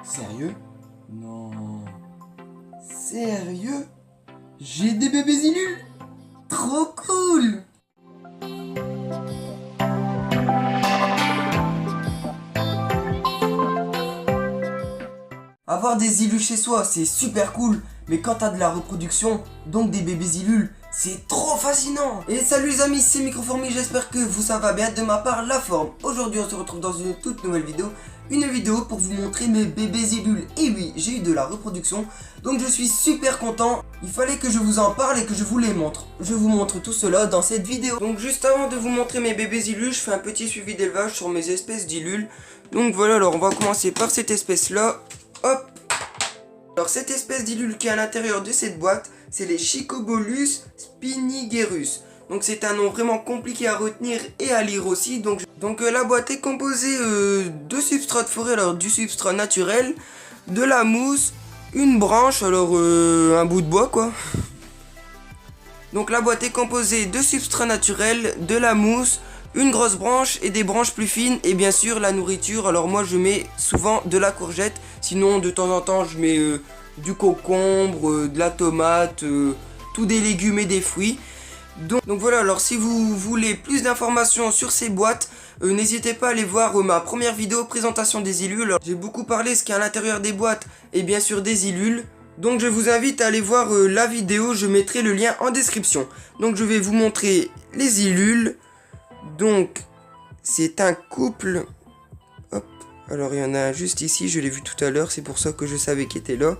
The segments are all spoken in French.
Sérieux? Non. Sérieux? J'ai des bébés illus? Trop cool! Avoir des illus chez soi, c'est super cool, mais quand t'as de la reproduction, donc des bébés illus, c'est trop fascinant. Et salut les amis, c'est Microformy, j'espère que ça va bien, de ma part la forme. Aujourd'hui on se retrouve dans une toute nouvelle vidéo, une vidéo pour vous montrer mes bébés illus. Et oui, j'ai eu de la reproduction, donc je suis super content. Il fallait que je vous en parle et que je vous les montre. Je vous montre tout cela dans cette vidéo. Donc juste avant de vous montrer mes bébés illus, je fais un petit suivi d'élevage sur mes espèces d'illus. Donc voilà, alors on va commencer par cette espèce là. Hop. Alors cette espèce d'illule qui est à l'intérieur de cette boîte, c'est les Chicobolus spinigerus. Donc c'est un nom vraiment compliqué à retenir et à lire aussi. Donc la boîte est composée de substrat de forêt, alors du substrat naturel, de la mousse, une branche, alors un bout de bois quoi. Donc la boîte est composée de substrat naturel, de la mousse, une grosse branche et des branches plus fines, et bien sûr la nourriture. Alors moi je mets souvent de la courgette, sinon de temps en temps je mets du concombre, de la tomate, tous des légumes et des fruits. Donc voilà, alors si vous voulez plus d'informations sur ces boîtes, n'hésitez pas à aller voir ma première vidéo présentation des illules. J'ai beaucoup parlé ce qu'il y a à l'intérieur des boîtes et bien sûr des illules. Donc je vous invite à aller voir la vidéo, je mettrai le lien en description. Donc je vais vous montrer les illules. Donc c'est un couple. Hop, alors il y en a un juste ici, je l'ai vu tout à l'heure, c'est pour ça que je savais qu'il était là.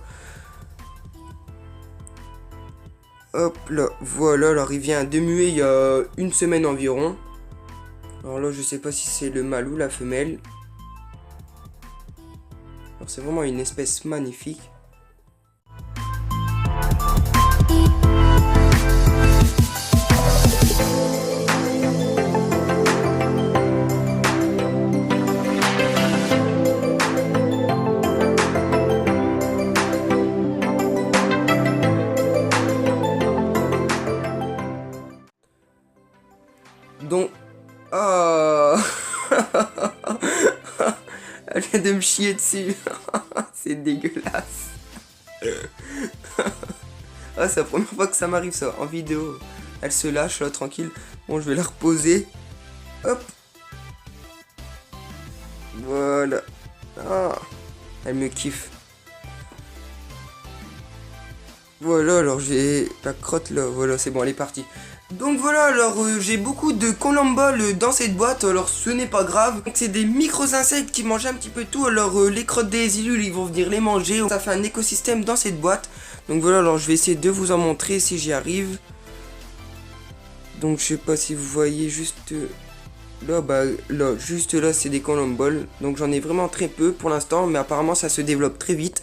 Hop là, voilà, alors il vient de muer il y a une semaine environ. Alors là je sais pas si c'est le mâle ou la femelle. Alors c'est vraiment une espèce magnifique. Donc, oh. Elle vient de me chier dessus. C'est dégueulasse. Ah, c'est la première fois que ça m'arrive ça, en vidéo. Elle se lâche là, tranquille. Bon, je vais la reposer. Hop. Voilà. Ah. Elle me kiffe. Voilà, alors j'ai la crotte là. Voilà, c'est bon, elle est partie. Donc voilà, alors j'ai beaucoup de colomboles dans cette boîte, alors ce n'est pas grave. Donc c'est des micro-insectes qui mangent un petit peu tout, alors les crottes des illules ils vont venir les manger. Ça fait un écosystème dans cette boîte. Donc voilà, alors je vais essayer de vous en montrer si j'y arrive. Donc je sais pas si vous voyez juste là, bah là, juste là c'est des colomboles. Donc j'en ai vraiment très peu pour l'instant, mais apparemment ça se développe très vite.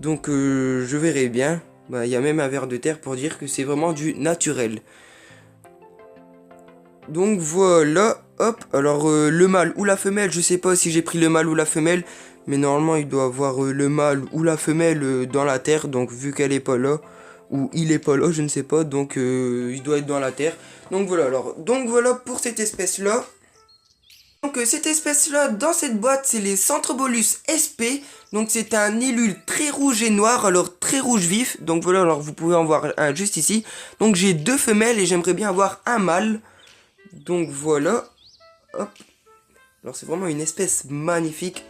Donc je verrai bien. Bah il y a même un ver de terre pour dire que c'est vraiment du naturel. Donc voilà, hop, alors le mâle ou la femelle, je sais pas si j'ai pris le mâle ou la femelle, mais normalement il doit avoir le mâle ou la femelle dans la terre, donc vu qu'elle est pas là, ou il est pas là, je ne sais pas, donc il doit être dans la terre. Donc voilà, donc voilà pour cette espèce là. Donc cette espèce là, dans cette boîte, c'est les Centrobolus sp, donc c'est un illule très rouge et noir, alors très rouge vif, donc voilà, alors vous pouvez en voir un juste ici. Donc j'ai deux femelles et j'aimerais bien avoir un mâle. Donc voilà, hop, alors c'est vraiment une espèce magnifique.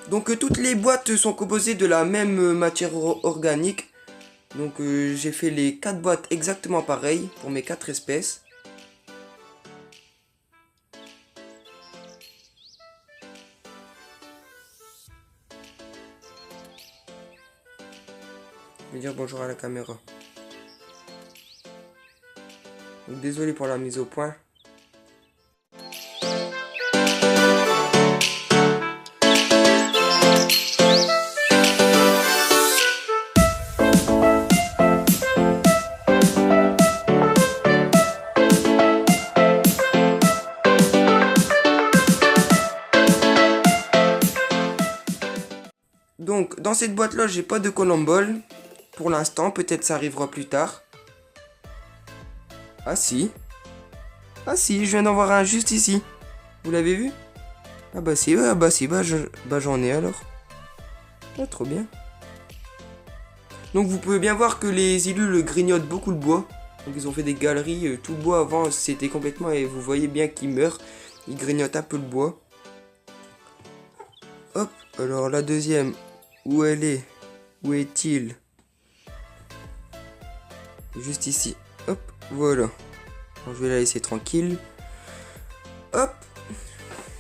Donc toutes les boîtes sont composées de la même matière organique. Donc j'ai fait les 4 boîtes exactement pareilles pour mes 4 espèces. Je vais dire bonjour à la caméra. Donc, désolé pour la mise au point. Donc dans cette boîte là j'ai pas de colombole pour l'instant, peut-être ça arrivera plus tard. Ah si. Ah si, je viens d'en voir un juste ici. Vous l'avez vu? Ah bah si, j'en ai alors. Ah, trop bien. Donc vous pouvez bien voir que les Illules grignotent beaucoup le bois. Donc ils ont fait des galeries, tout le bois avant c'était complètement, et vous voyez bien qu'ils meurent. Ils grignotent un peu le bois. Hop, alors la deuxième, où elle est? Où est-il? Juste ici. Hop, voilà. Alors, je vais la laisser tranquille. Hop.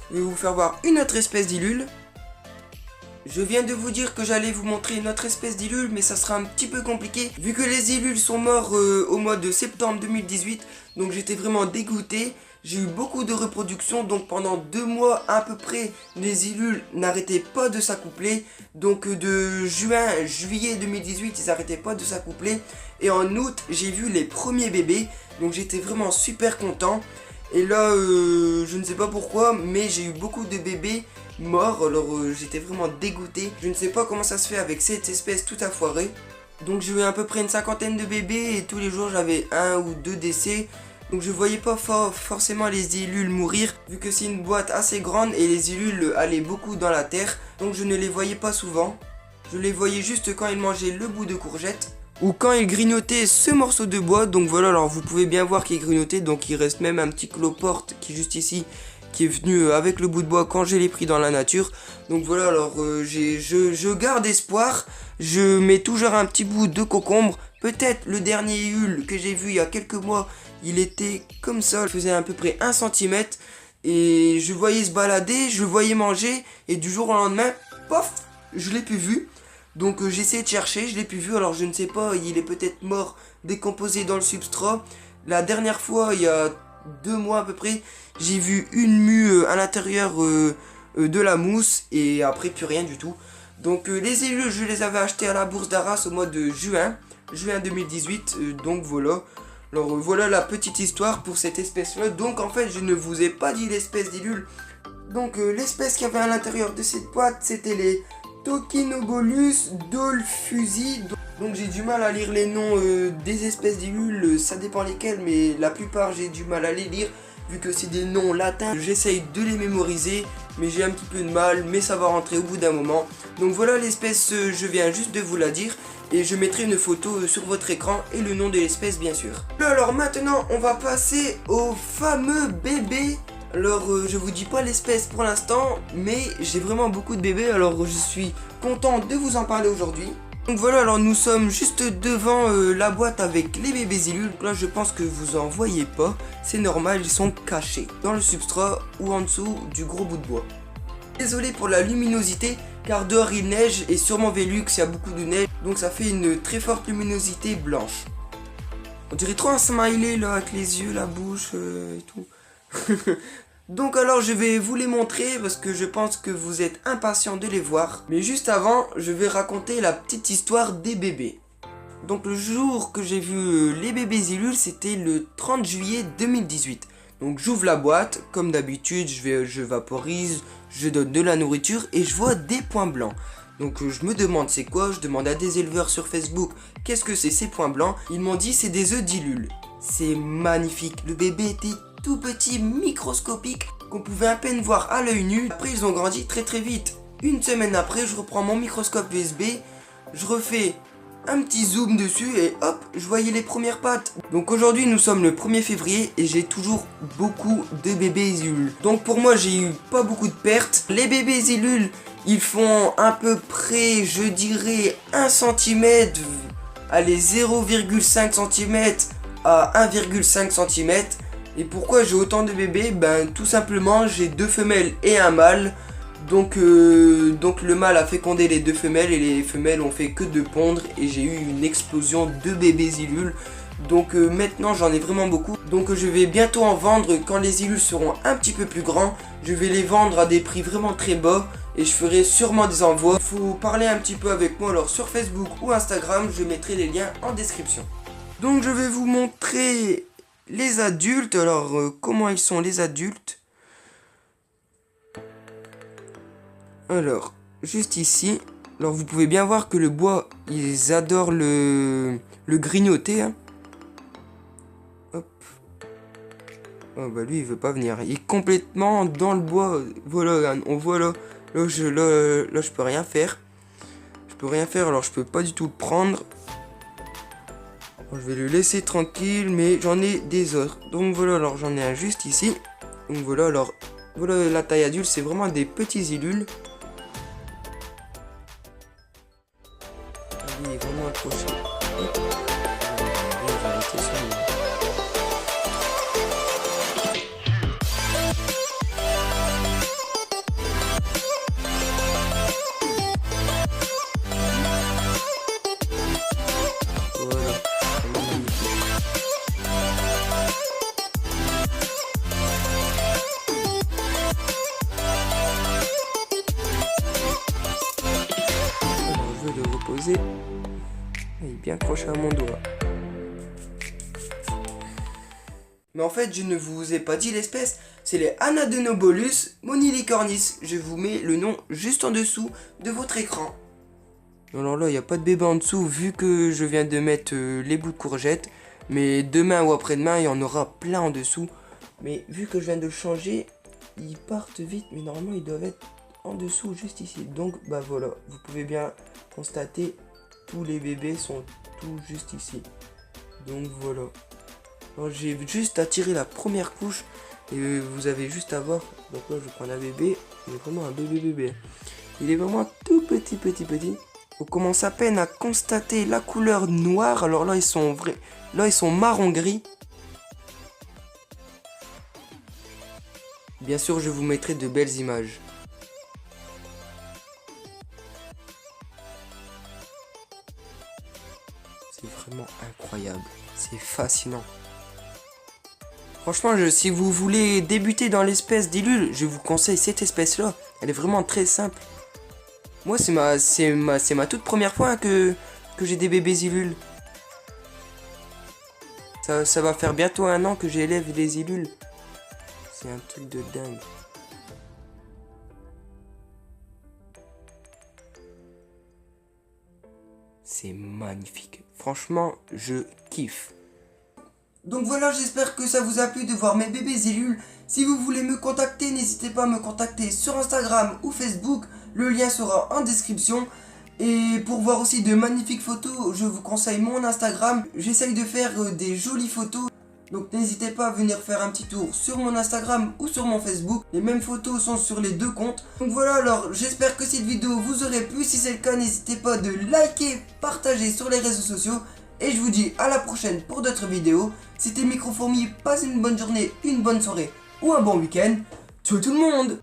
Je vais vous faire voir une autre espèce d'Illule. Je viens de vous dire que j'allais vous montrer une autre espèce d'Illule, mais ça sera un petit peu compliqué, vu que les Illules sont morts au mois de septembre 2018, donc j'étais vraiment dégoûté. J'ai eu beaucoup de reproductions, donc pendant 2 mois à peu près, les Illules n'arrêtaient pas de s'accoupler. Donc de juillet 2018, ils n'arrêtaient pas de s'accoupler. Et en août, j'ai vu les premiers bébés, donc j'étais vraiment super content. Et là, je ne sais pas pourquoi, mais j'ai eu beaucoup de bébés morts, alors j'étais vraiment dégoûté. Je ne sais pas comment ça se fait avec cette espèce tout à foirer. Donc j'ai eu à peu près une 50aine de bébés et tous les jours j'avais 1 ou 2 décès. Donc je voyais pas forcément les Illules mourir, vu que c'est une boîte assez grande et les Illules allaient beaucoup dans la terre. Donc je ne les voyais pas souvent. Je les voyais juste quand ils mangeaient le bout de courgette, ou quand ils grignotaient ce morceau de bois. Donc voilà, alors vous pouvez bien voir qu'il grignotait. Donc il reste même un petit cloporte qui est juste ici, qui est venu avec le bout de bois quand je l'ai pris dans la nature. Donc voilà, alors je garde espoir. Je mets toujours un petit bout de concombre. Peut-être le dernier Illule que j'ai vu il y a quelques mois, il était comme ça, il faisait à peu près 1 cm. Et je voyais se balader, je le voyais manger, et du jour au lendemain, pof, je l'ai plus vu. Donc j'ai essayé de chercher, je l'ai plus vu, alors je ne sais pas, il est peut-être mort, décomposé dans le substrat. La dernière fois, il y a 2 mois à peu près, j'ai vu une mue à l'intérieur de la mousse, et après plus rien du tout. Donc les Illules, je les avais achetés à la bourse d'Arras au mois de juin 2018, donc voilà. Alors voilà la petite histoire pour cette espèce-là. Donc en fait, je ne vous ai pas dit l'espèce d'Illule. Donc l'espèce qu'il y avait à l'intérieur de cette boîte, c'était les Tocinogolus dolphusi. Donc j'ai du mal à lire les noms des espèces d'Illules, ça dépend lesquelles, mais la plupart j'ai du mal à les lire, vu que c'est des noms latins. J'essaye de les mémoriser, mais j'ai un petit peu de mal, mais ça va rentrer au bout d'un moment. Donc voilà l'espèce, je viens juste de vous la dire. Et je mettrai une photo sur votre écran et le nom de l'espèce bien sûr. Alors maintenant on va passer au fameux bébé. Alors je vous dis pas l'espèce pour l'instant, mais j'ai vraiment beaucoup de bébés, alors je suis content de vous en parler aujourd'hui. Donc voilà, alors nous sommes juste devant la boîte avec les bébés Illules. Là je pense que vous en voyez pas, c'est normal, ils sont cachés dans le substrat ou en dessous du gros bout de bois. Désolé pour la luminosité, car dehors il neige et sûrement Velux il y a beaucoup de neige, donc ça fait une très forte luminosité blanche. On dirait trop un smiley là, avec les yeux, la bouche et tout. Donc alors je vais vous les montrer parce que je pense que vous êtes impatients de les voir. Mais juste avant, je vais raconter la petite histoire des bébés. Donc le jour que j'ai vu les bébés Illules, c'était le 30 juillet 2018. Donc j'ouvre la boîte, comme d'habitude, je vaporise, je donne de la nourriture et je vois des points blancs. Donc je me demande c'est quoi, je demande à des éleveurs sur Facebook qu'est-ce que c'est ces points blancs. Ils m'ont dit c'est des œufs d'Illule. C'est magnifique, le bébé était tout petit, microscopique, qu'on pouvait à peine voir à l'œil nu. Après ils ont grandi très très vite. Une semaine après, je reprends mon microscope USB, je refais un petit zoom dessus et hop, je voyais les premières pattes. Donc aujourd'hui nous sommes le 1er février et j'ai toujours beaucoup de bébés Illules. Donc pour moi j'ai eu pas beaucoup de pertes. Les bébés Illules, ils font à peu près, je dirais 1 cm, allez 0,5 cm à 1,5 cm. Et pourquoi j'ai autant de bébés? Ben tout simplement j'ai 2 femelles et un mâle. Donc le mâle a fécondé les 2 femelles et les femelles ont fait que de pondre et j'ai eu une explosion de bébés Illules. Donc maintenant j'en ai vraiment beaucoup. Donc je vais bientôt en vendre quand les Illules seront un petit peu plus grands. Je vais les vendre à des prix vraiment très bas et je ferai sûrement des envois. Il faut parler un petit peu avec moi alors sur Facebook ou Instagram, je mettrai les liens en description. Donc je vais vous montrer les adultes. Alors comment ils sont les adultes? Alors, juste ici, alors vous pouvez bien voir que le bois, ils adorent le grignoter. Hein. Hop. Oh bah lui il veut pas venir. Il est complètement dans le bois. Voilà, on voit là. Là je peux rien faire. Je peux rien faire, alors je peux pas du tout le prendre. Bon, je vais le laisser tranquille, mais j'en ai des autres. Donc voilà, alors j'en ai un juste ici. Donc voilà, alors voilà la taille adulte, c'est vraiment des petits ilules. Il est vraiment accroché. Hop. Je vais arrêter ça, mais... Voilà, vraiment magnifique. Alors je vais le reposer. Il est bien accroché à mon doigt. Mais en fait, je ne vous ai pas dit l'espèce, c'est les Anadenobulus monilicornis. Je vous mets le nom juste en dessous de votre écran. Alors là, il n'y a pas de bébé en dessous vu que je viens de mettre les bouts de courgettes. Mais demain ou après-demain, il y en aura plein en dessous. Mais vu que je viens de le changer, ils partent vite. Mais normalement, ils doivent être en dessous, juste ici. Donc, bah voilà, vous pouvez bien constater, tous les bébés sont tout juste ici. Donc voilà. Alors j'ai juste à tirer la première couche et vous avez juste à voir. Donc là je prends un bébé, il est vraiment un bébé. Il est vraiment tout petit. On commence à peine à constater la couleur noire. Alors là ils sont marron gris. Bien sûr je vous mettrai de belles images. C'est vraiment incroyable, c'est fascinant. Franchement, si vous voulez débuter dans l'espèce d'ilule, je vous conseille cette espèce-là. Elle est vraiment très simple. Moi, c'est ma toute première fois que j'ai des bébés ilules. Ça va faire bientôt 1 an que j'élève les ilules. C'est un truc de dingue. C'est magnifique. Franchement, je kiffe. Donc voilà, j'espère que ça vous a plu de voir mes bébés ilules. Si vous voulez me contacter, n'hésitez pas à me contacter sur Instagram ou Facebook. Le lien sera en description. Et pour voir aussi de magnifiques photos, je vous conseille mon Instagram. J'essaye de faire des jolies photos. Donc n'hésitez pas à venir faire un petit tour sur mon Instagram ou sur mon Facebook. Les mêmes photos sont sur les deux comptes. Donc voilà, alors j'espère que cette vidéo vous aurait plu. Si c'est le cas, n'hésitez pas de liker, partager sur les réseaux sociaux. Et je vous dis à la prochaine pour d'autres vidéos. C'était Microfourmi, passez une bonne journée, une bonne soirée ou un bon week-end. Ciao tout le monde!